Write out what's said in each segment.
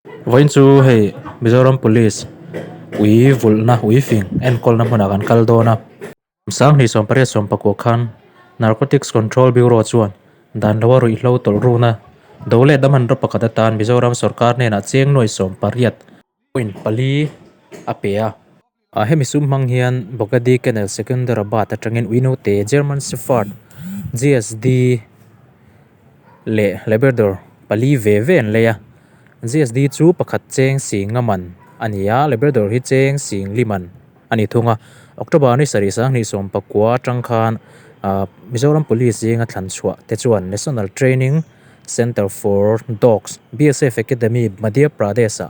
Voin chu hei Mizoram Police ui vulna ui fing en kolna hmuna kan kaldona sang ni som pare som pako khan Narcotics Control Bureau chuan dan lawa rui hlo tol runa dole daman ro pakata tan Mizoram sarkar ne na cheng noi som pariat in pali apea a hemi sum mang hian Bogadi Kennel Secunderabad atangin uino te German Shepherd GSD le Labrador pali ve ven leya GSD chu pakhat cheng sing ngaman ania Labrador hi cheng sing liman ani thunga October ni sari sang ni som pakwa tangkhan Mizoram Police jinga thlan chua te chuan National Training Center for Dogs BSF Academy Madhya Pradesh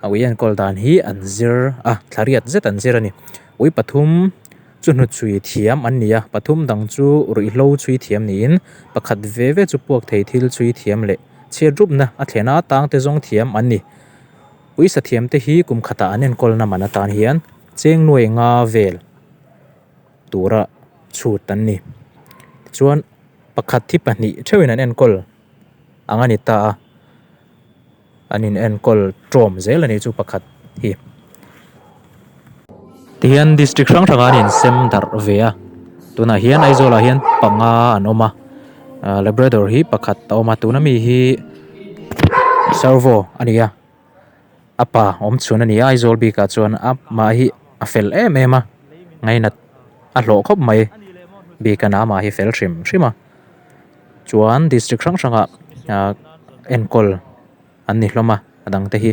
awian koldan hi anzir thlariat zet anzir ani ui pathum chunu chui thiam ania pathum dang chu rui hlo chui thiam niin pakhat ve ve chu puak thei thil chui thiam le chedrup na a thlena tang te zong thiam ani ui sa thiam te hi kum khata anen kolna manatan hian cheng nuai nga vel tura chut an ni chuan pakhat thi pahnih thewin an en kol angani ta anin en kol trom zel ani chu pakhat hi tian district rang rang anin sem dar vea tuna hian aizola hian panga anoma Labrador hi pakhat awma tuna mi hi servo ania apa om chuna ni aizol bi ka chuan ap ma hi a fel em ema ngaina a hlo khop mai bi kana ma hi fel trim trima chuan district rang ranga enkol an ni hloma adang te hi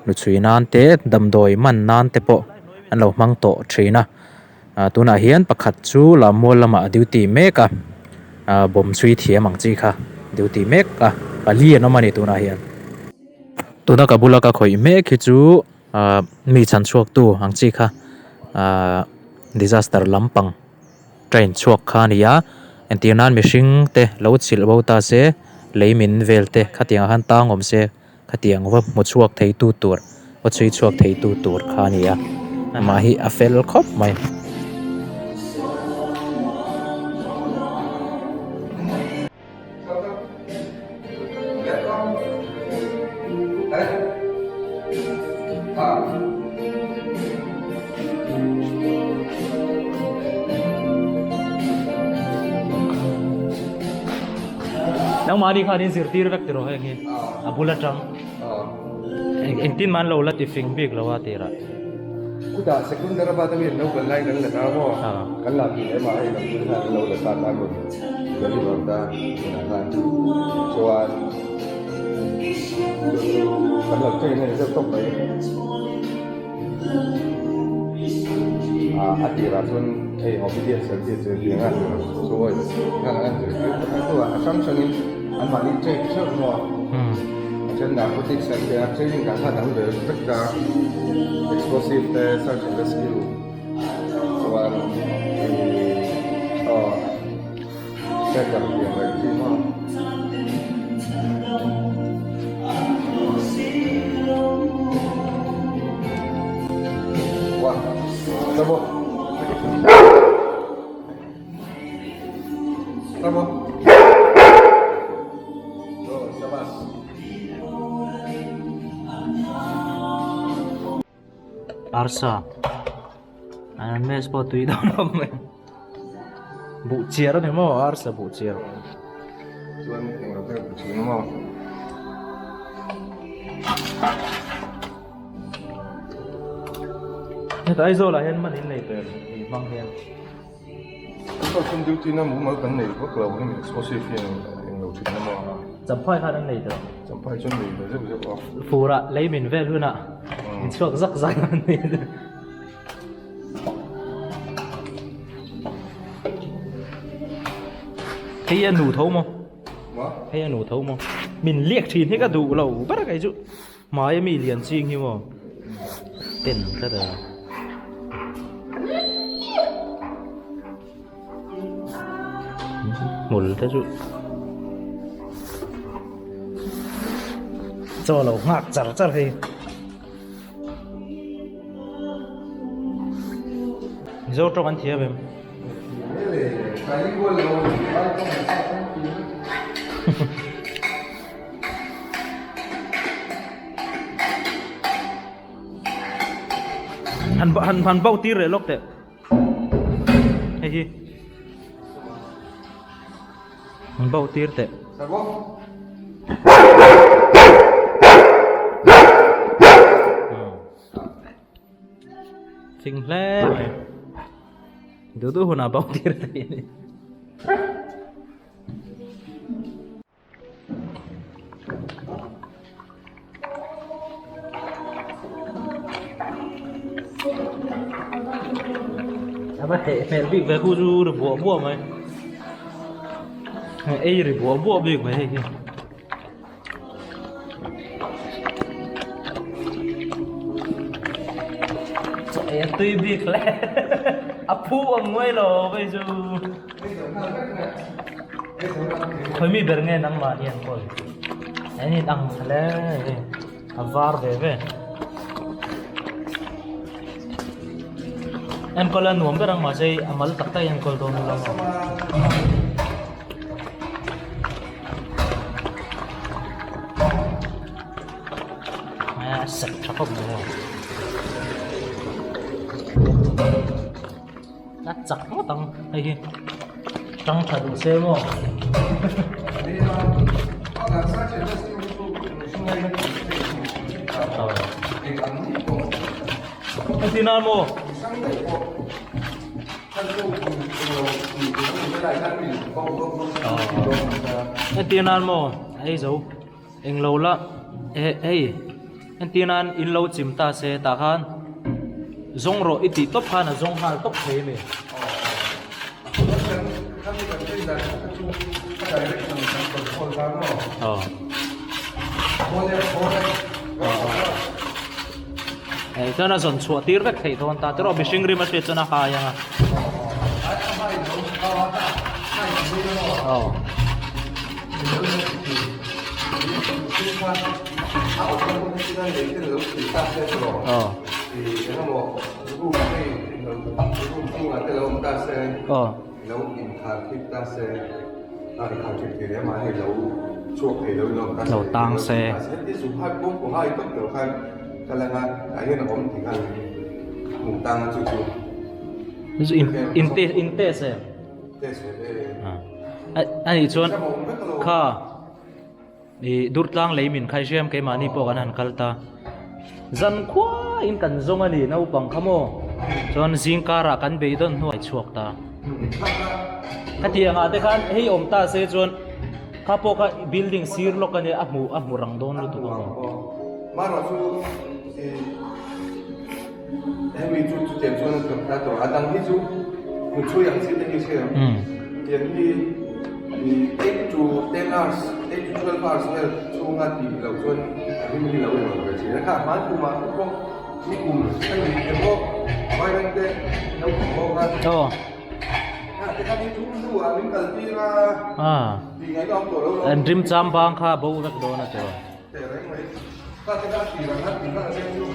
nu chui nan te damdoi man nan te po an lo mang to thina tuna hian pakhat chu lamol lama duty meka bom chui thiam ang chi kha duty mek pali anomani tuna hian tuna kabula ka khoi me khi chu mi chan chuak tu ang chi kha disaster lampang train chuak kha nia entianan mishing te lo chil bo ta se leimin velte khatiang han tangom se khatiang wa mo chuak thei tu tur wa chui chuak thei tu tur kha nia ma hi a fel khop mai nang mari kha din sir tir vek tiro he ngi abula tang en tin man lo la ti fing big lo wa tira uda Secunderabad mi no galai nang la mo kala bi le ma ai nang lo la ta ta mo jadi ronda na soal kalau chơi này rất tốt đấy atira pun họ biết điện sản xuất tiếng Anh rồi ngang ăn rồi cái là assumption anh mà đi chơi trước mà chân là có tích sản xuất chơi những cái thằng được rất là explosive search and rescue soal saya gặp việc này thì mà Bravo. Bravo. Sabas. Arsa an mes po tui daw na mo bu chiero ni mo arsa bu chiero Tuan tengok ke bucin mo. Net aizola hian man in nei per ni mang hian Kalau pun duty na mo kan nei ko klaw ni explosive yang lo tin mo. champhai kha nang nei to Sampai chun ni betul betul off. fura leimin vel huna in chuak zak zak ni thấy nụ thấu không thấy nụ thấu không mình liệt thì thế cả đủ lâu bắt cái chú mà em mình liền chiên như mà tiền ra đó một thế chú cho lâu ngạc chặt chặt thì dâu trong anh thiệp em han bau tir re lok te hei hi han bau tir te Sabo. Sing le du huna bau tir te ni apa mẹ bị về khu du được bùa mày ấy rồi bùa bị mày hay em tuy biết lẽ apu ông ngồi lo bây giờ thôi mi bер nghe nang mà yên coi anh đang lẽ avar về em coi là nuông cái răng mà chơi amal tắc tay em coi đồ nữa là sạch chắc không được nó chặt nó tăng hay gì tăng thật được xem không anh tin ăn mua anh tiền ăn mò ấy dấu anh lâu lắm ấy anh tiền ăn in lâu chìm ta sẽ ta khan zong rồi ít tí top khan là zong hai top thế mày cho nó dần chuột tiết vết thấy thôi ta tức là bị sinh rim mất cho nó khai à nấu in khát thịt ta sẽ khát thịt thì để mà hay nấu chuột thì nấu tang xe cái số hai bốn của hai cấp đầu khai cái là cái này là ông thì khai mùng tang chú chú in tê xe anh chuan kha đi đút lang lấy mình khai xem cái mà ni po kan han kalta zan khwa in kan zong ani no pang khamo chuan zingkara kan be don huai chuak ta katia nga te khan hei om ta se chuan khapo ka building sir lo kan amu rang don lu tu ko mà nó chú em bị chú tiền cho nó cầm ta tổ đang hít chú một chú yang xin đến như thế tiền đi eight to 10 hours 8 to 12 hours là chú ngắt đi lâu xuân đi đi lâu rồi chỉ là khác mà cũng không đi cùng anh đi em có vài lần đấy đâu cũng có to cái cái đi chú du mình cần đi là đi ngày đó tổ đâu anh rim cham bang kha bo vek do na te để đấy mấy các cái đó thì là ngắt thì các em chú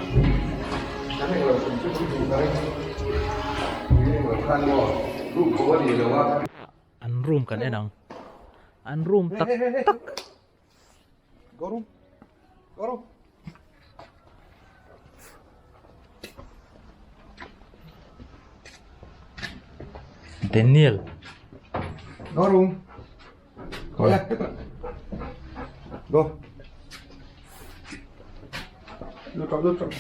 cái này là chú chú đấyนี่เหมือนกันบ่รูปปกติเลยว่า an room kan enang an room tak tak go room Daniel go room go ya go lúc trong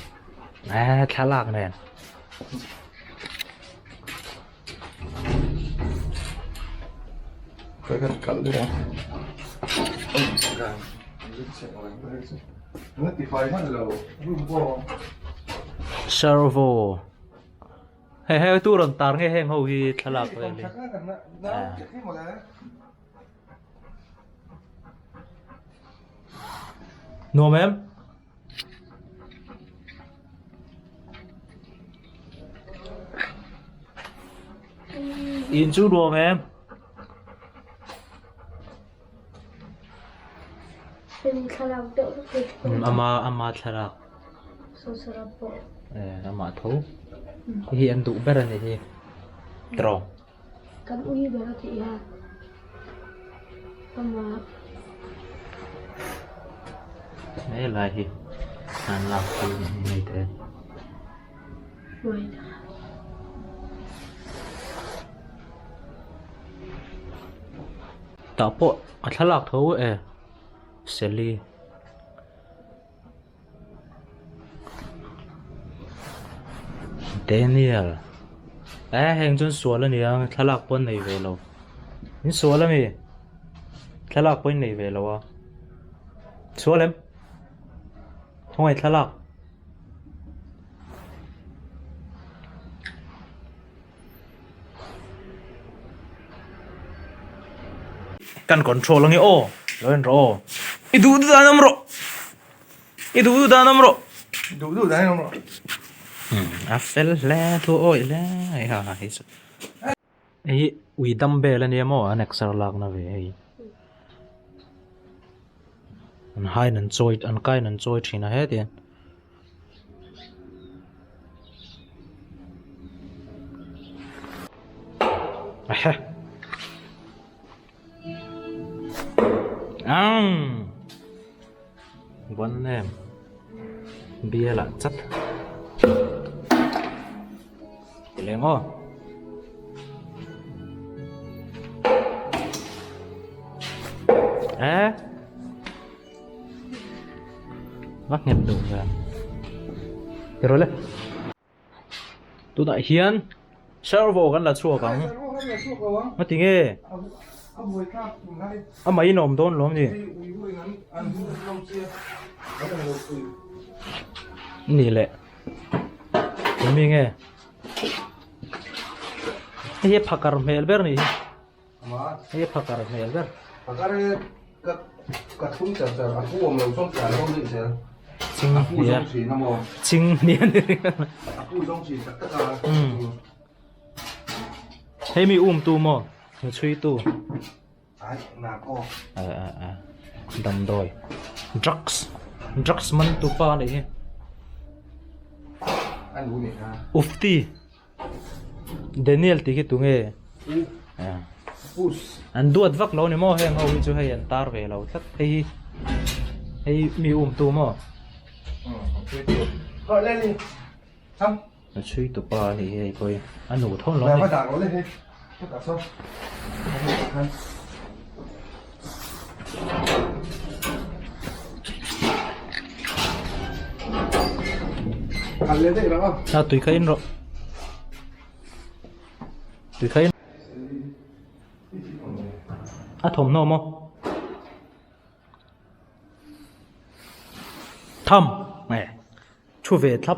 thalak nen cái cẩn đi đó nó thì phải mất rồi room vô servo hey tu ron tar nge heng ho hi thalak ve le no mem in chu no mem Film thalak deuh ke ama thalak so sarap po. ama tho hi an du ber ani hi tro Kan ui ba ti ya. Ama này là hi an la ki nei te Rồi. Tapo athalak tho e seli Daniel heng chun suala ni ang thalak pon nei ve lo in suala mi thalak pon nei ve lo wa sualem hoi thalak kan control lang o loin ro idu danam ro đủ đấy không ạ? Afel le tu oi le ha his ei ui dumbbell ani mo an exer lak na ve ei an hai nan choi an kai nan choi thina he tian aha one name bia là chất lên ngô vắt nhập đủ rồi thế rồi lên tôi đại hiền servo gần là chua cẳng mất tiếng nghe mấy nôm tôn lắm gì nỉ lệ mình nghe cái pakar melber nih cái pakar melber pakar các khung chặt chặt aku mau langsung chặt không được chứ ching aku ya giống gì namo ching nian aku giống gì tất cả hey mi tu mo chui tu ai nà co đầm đồi drugs man tu pa này anh uống ha ufti Daniel ti ki tu nge an duat vak lo ni mo heng ho chu hay an tar ve lo tat hey mi tu mo gọi lên đi xong nó chui tu pa ni hey coi an nu thon lo mày ni phải đảo nó lên đi tất cả xong ăn lên đấy đó à tùy khain rồi tùy khain thom no mo thom mẹ chu về thấp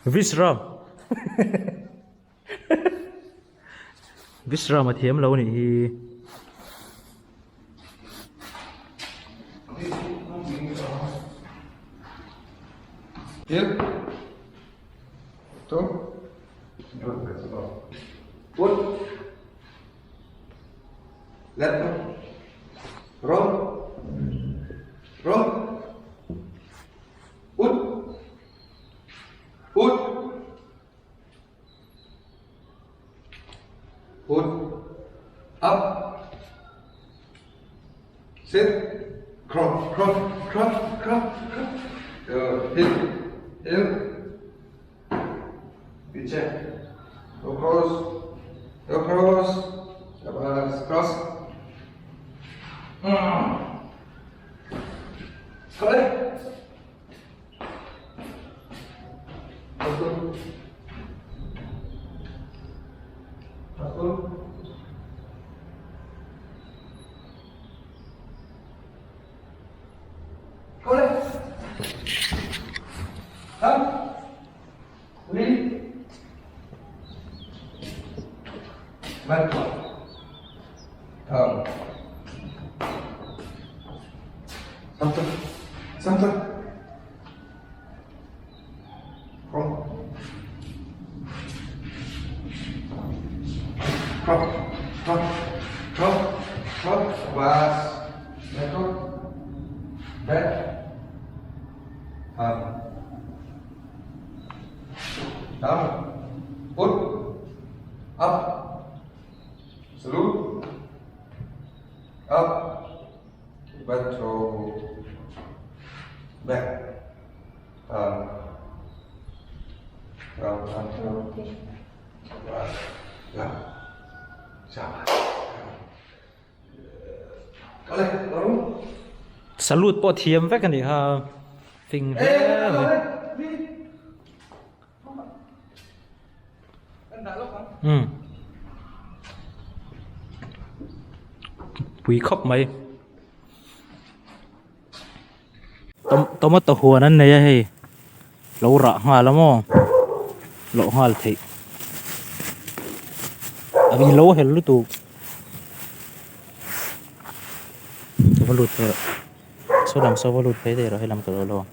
Visram Visram mà thiếm lâu này tiếp tốt út lật rô rô út út út up sit crawl crawl crawl crawl hit hit check go cross cross có đấy có đấy Uli Bắt thở Xong thôi Không Không và Để tốt Đấy down, put, up, salute, up, back to back. Rồi, ăn theo. Ok. Rồi. Sao? Có lên, có đúng. Salut po thiam vek ani ha. Phình Ê, thế. đâu đấy? Đi. Anh đã lúc không? Quý khóc mày. Tao mất tao hùa năn này hay. Lâu rạ hoa lắm không? Lộ hoa là thị. À vì lâu hết lúc tụ. Tao vào lụt rồi. Số đằng sau vào lụt thế rồi hay làm cái đó lo.